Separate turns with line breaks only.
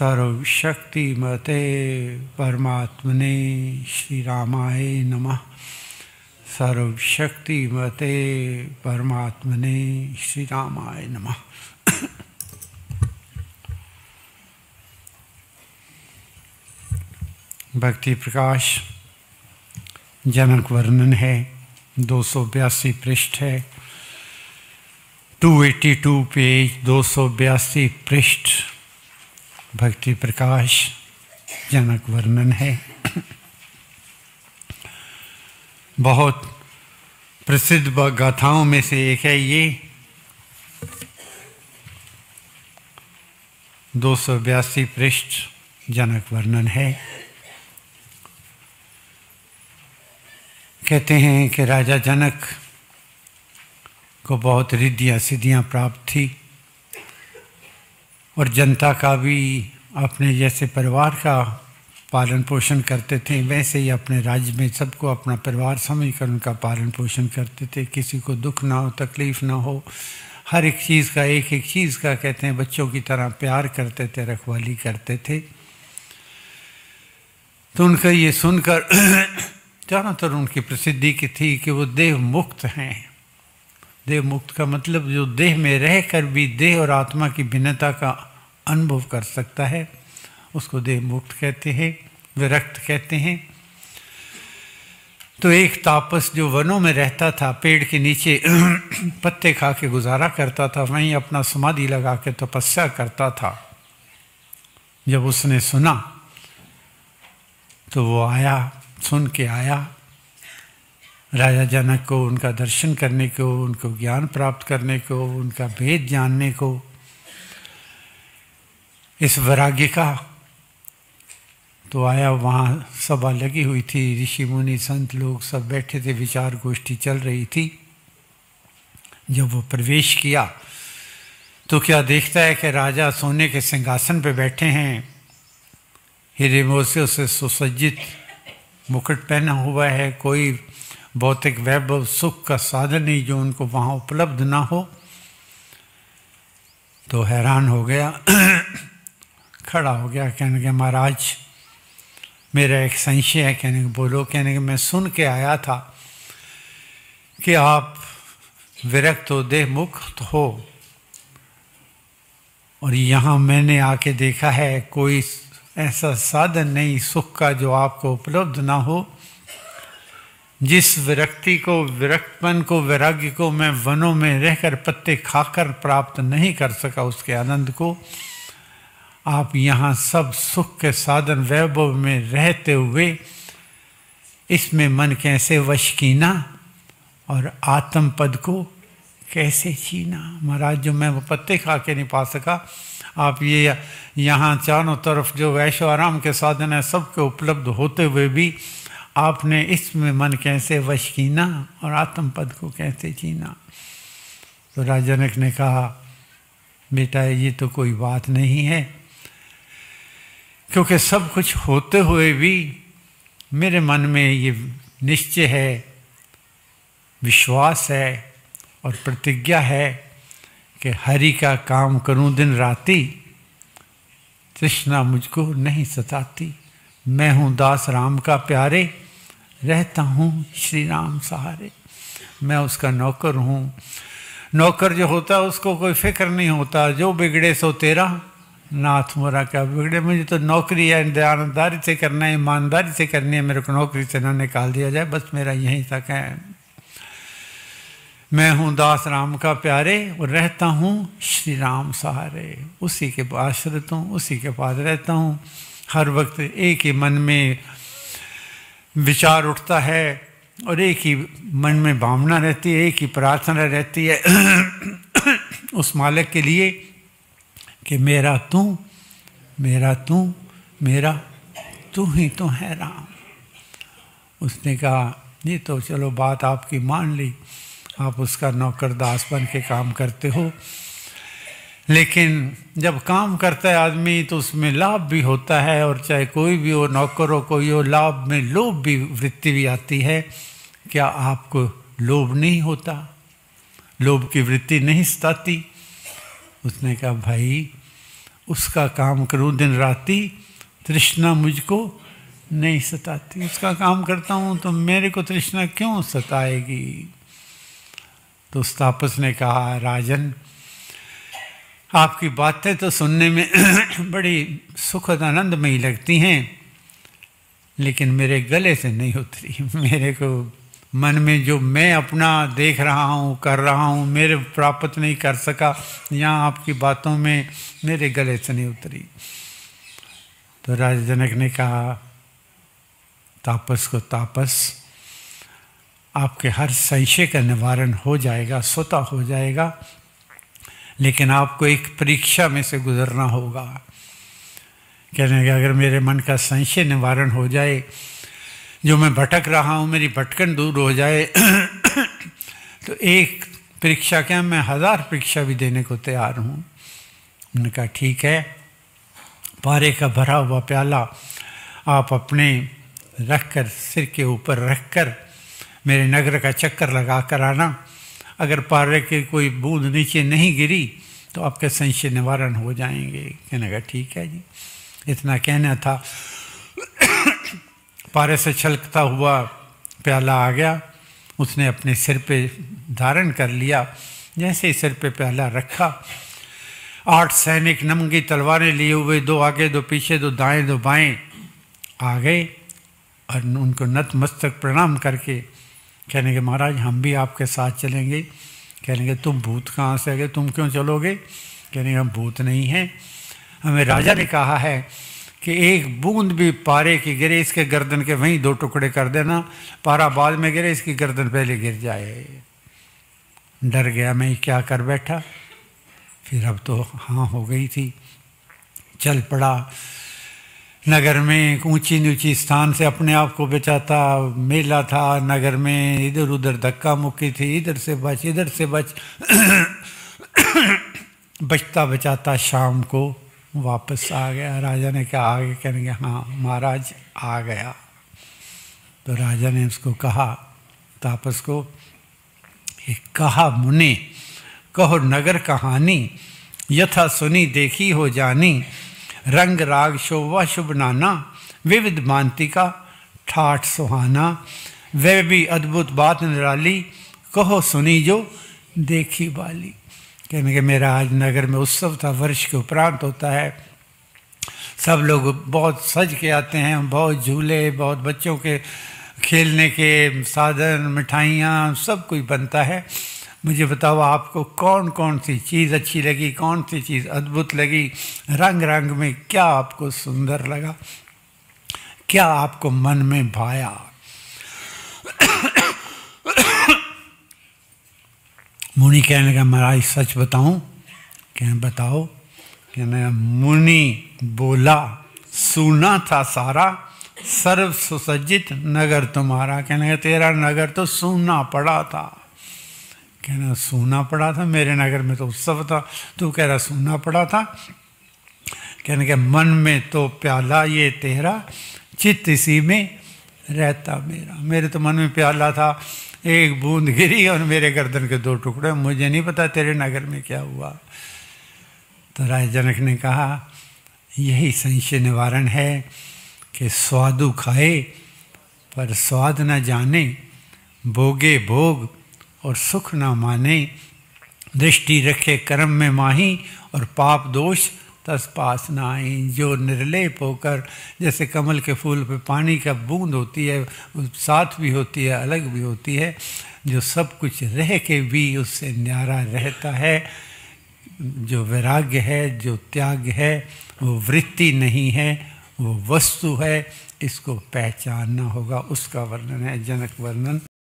सर्वशक्तिमते परमात्मने श्री रामाय नमः। सर्वशक्तिमते परमात्मने श्री रामाय नमः। भक्ति प्रकाश जनक वर्णन है, 282 पृष्ठ है, 282 पेज, 282 पृष्ठ भक्ति प्रकाश जनक वर्णन है। बहुत प्रसिद्ध गाथाओं में से एक है ये। 282 पृष्ठ जनक वर्णन है। कहते हैं कि राजा जनक को बहुत रिद्धियाँ सिद्धियाँ प्राप्त थी और जनता का भी अपने जैसे परिवार का पालन पोषण करते थे, वैसे ही अपने राज्य में सबको अपना परिवार समझकर उनका पालन पोषण करते थे। किसी को दुख ना हो, तकलीफ़ ना हो, हर एक चीज़ का, एक एक चीज़ का कहते हैं बच्चों की तरह प्यार करते थे, रखवाली करते थे। तो उनका ये सुनकर चारों तरफ उनकी प्रसिद्धि की थी कि वो देह मुक्त हैं। देह मुक्त का मतलब जो देह में रहकर भी देह और आत्मा की भिन्नता का अनुभव कर सकता है, उसको देह मुक्त कहते हैं, विरक्त कहते हैं। तो एक तापस जो वनों में रहता था, पेड़ के नीचे पत्ते खा के गुजारा करता था, वहीं अपना समाधि लगा के तपस्या करता था। जब उसने सुना तो वो आया, सुन के आया राजा जनक को, उनका दर्शन करने को, उनको ज्ञान प्राप्त करने को, उनका भेद जानने को। इस वैराग्य का तो आया। वहाँ सभा लगी हुई थी, ऋषि मुनि संत लोग सब बैठे थे, विचार गोष्ठी चल रही थी। जब वो प्रवेश किया तो क्या देखता है कि राजा सोने के सिंहासन पे बैठे हैं, हीरे मोतियों से सुसज्जित मुकुट पहना हुआ है। कोई भौतिक वैभव सुख का साधन नहीं जो उनको वहाँ उपलब्ध ना हो। तो हैरान हो गया, खड़ा हो गया, कहने के महाराज मेरा एक संशय है। कहने के बोलो। कहने के मैं सुन के आया था कि आप विरक्त हो, देह मुक्त हो, और यहाँ मैंने आके देखा है कोई ऐसा साधन नहीं सुख का जो आपको उपलब्ध ना हो। जिस विरक्ति को, विरक्तपन को, वैराग्य को मैं वनों में रहकर पत्ते खाकर प्राप्त नहीं कर सका, उसके आनंद को आप यहाँ सब सुख के साधन वैभव में रहते हुए इसमें मन कैसे वश कीना और आत्म पद को कैसे छीना। महाराज जो मैं वो पत्ते खा के नहीं पा सका, आप ये यहाँ चारों तरफ जो वैश्व आराम के साधन है सबके उपलब्ध होते हुए भी आपने इसमें मन कैसे वश कीना और आत्म पद को कैसे छीना। तो राजा जनक ने कहा बेटा ये तो कोई बात नहीं है, क्योंकि सब कुछ होते हुए भी मेरे मन में ये निश्चय है, विश्वास है और प्रतिज्ञा है कि हरि का काम करूं दिन राती, तृष्णा मुझको नहीं सताती। मैं हूँ दास राम का प्यारे, रहता हूँ श्री राम सहारे। मैं उसका नौकर हूँ। नौकर जो होता है उसको कोई फिक्र नहीं होता, जो बिगड़े सो तेरा नाथ मोरा क्या बिगड़े। मुझे तो नौकरी है, दयानदारी से करना है, ईमानदारी से करनी है, मेरे को नौकरी से ना निकाल दिया जाए, बस मेरा यहीं तक है। मैं हूँ दास राम का प्यारे और रहता हूँ श्री राम सहारे। उसी के आश्रित हूँ, उसी के पास रहता हूँ। हर वक्त एक ही मन में विचार उठता है और एक ही मन में भावना रहती है, एक ही प्रार्थना रहती है उस मालिक के लिए कि मेरा तू, मेरा तू, मेरा तू ही तो है राम। उसने कहा ये तो चलो बात आपकी मान ली, आप उसका नौकर दास बन के काम करते हो, लेकिन जब काम करता है आदमी तो उसमें लाभ भी होता है, और चाहे कोई भी हो, नौकर हो, कोई हो, लाभ में लोभ भी वृत्ति भी आती है। क्या आपको लोभ नहीं होता? लोभ की वृत्ति नहीं सताती? उसने कहा भाई उसका काम करूं दिन राती, तृष्णा मुझको नहीं सताती। उसका काम करता हूं तो मेरे को तृष्णा क्यों सताएगी? तो उस तापस ने कहा, राजन आपकी बातें तो सुनने में बड़ी सुखद आनंदमयी लगती हैं, लेकिन मेरे गले से नहीं उतरी। मेरे को मन में जो मैं अपना देख रहा हूँ, कर रहा हूँ, मेरे प्राप्त नहीं कर सका, यहाँ आपकी बातों में मेरे गले से नहीं उतरी। तो राजा जनक ने कहा तापस को, तापस आपके हर संशय का निवारण हो जाएगा, स्वतः हो जाएगा, लेकिन आपको एक परीक्षा में से गुजरना होगा। कहने का अगर मेरे मन का संशय निवारण हो जाए, जो मैं भटक रहा हूँ मेरी भटकन दूर हो जाए तो एक परीक्षा क्या, मैं 1000 परीक्षा भी देने को तैयार हूँ। उन्होंने कहा ठीक है, पारे का भरा हुआ प्याला आप अपने रखकर, सिर के ऊपर रखकर मेरे नगर का चक्कर लगा कर आना। अगर पारे की कोई बूंद नीचे नहीं गिरी तो आपके संशय निवारण हो जाएंगे। कहने का ठीक है जी। इतना कहना था, पारे से छलकता हुआ प्याला आ गया, उसने अपने सिर पे धारण कर लिया। जैसे ही सिर पे प्याला रखा, 8 सैनिक नंगी तलवारें लिए हुए, 2 आगे 2 पीछे, 2 दाएं 2 बाएं आ गए और उनको नतमस्तक प्रणाम करके कहने के महाराज हम भी आपके साथ चलेंगे। कहने के तुम भूत कहाँ से आ गए, तुम क्यों चलोगे? कहने के हम भूत नहीं हैं, हमें राजा ने कहा है कि एक बूंद भी पारे की गिरे, इसके गर्दन के वहीं 2 टुकड़े कर देना, पारा बाद में गिरे इसकी गर्दन पहले गिर जाए। डर गया मैं, क्या कर बैठा। फिर अब तो हाँ हो गई थी, चल पड़ा। नगर में ऊंची नीची स्थान से अपने आप को बचाता, मेला था नगर में, इधर उधर धक्का मुक्की थी, इधर से बच इधर से बच बचता बचाता शाम को वापस आ गया। राजा ने कहा आगे? कहने के हाँ महाराज आ गया। तो राजा ने उसको कहा, तापस को, कहा मुने कहो नगर कहानी, यथा सुनी देखी हो जानी, रंग राग शोभा शुभ नाना, विविध मानती का ठाठ सुहाना, वह भी अद्भुत बात निराली, कहो सुनी जो देखी वाली। कहने के मेरा आज नगर में उत्सव था, वर्ष के उपरांत होता है, सब लोग बहुत सज के आते हैं, बहुत झूले, बहुत बच्चों के खेलने के साधन, मिठाइयाँ, सब कुछ बनता है। मुझे बताओ आपको कौन कौन सी चीज़ अच्छी लगी, कौन सी चीज़ अद्भुत लगी, रंग रंग में क्या आपको सुंदर लगा, क्या आपको मन में भाया। मुनि कहने का महाराज सच बताऊं? क्या बताओ? कहने मुनि बोला, सुना था सारा, सर्व सुसज्जित नगर तुम्हारा। कहने का तेरा नगर तो सूना पड़ा था। कहना सूना पड़ा था? मेरे नगर में तो उत्सव था, तू कह रहा सूना पड़ा था। कहने के मन में तो प्याला ये तेरा, चित्त इसी में रहता मेरा। मेरे तो मन में प्याला था, एक बूंद गिरी और मेरे गर्दन के 2 टुकड़े, मुझे नहीं पता तेरे नगर में क्या हुआ। तो राजा जनक ने कहा यही संशय निवारण है कि स्वादु खाए पर स्वाद न जाने, भोगे भोग और सुख न माने, दृष्टि रखे कर्म में माही और पाप दोष तस पास न आई। जो निर्लेप होकर, जैसे कमल के फूल पे पानी का बूंद होती है, साथ भी होती है अलग भी होती है, जो सब कुछ रह के भी उससे न्यारा रहता है, जो वैराग्य है, जो त्याग है, वो वृत्ति नहीं है, वो वस्तु है, इसको पहचानना होगा। उसका वर्णन है जनक वर्णन।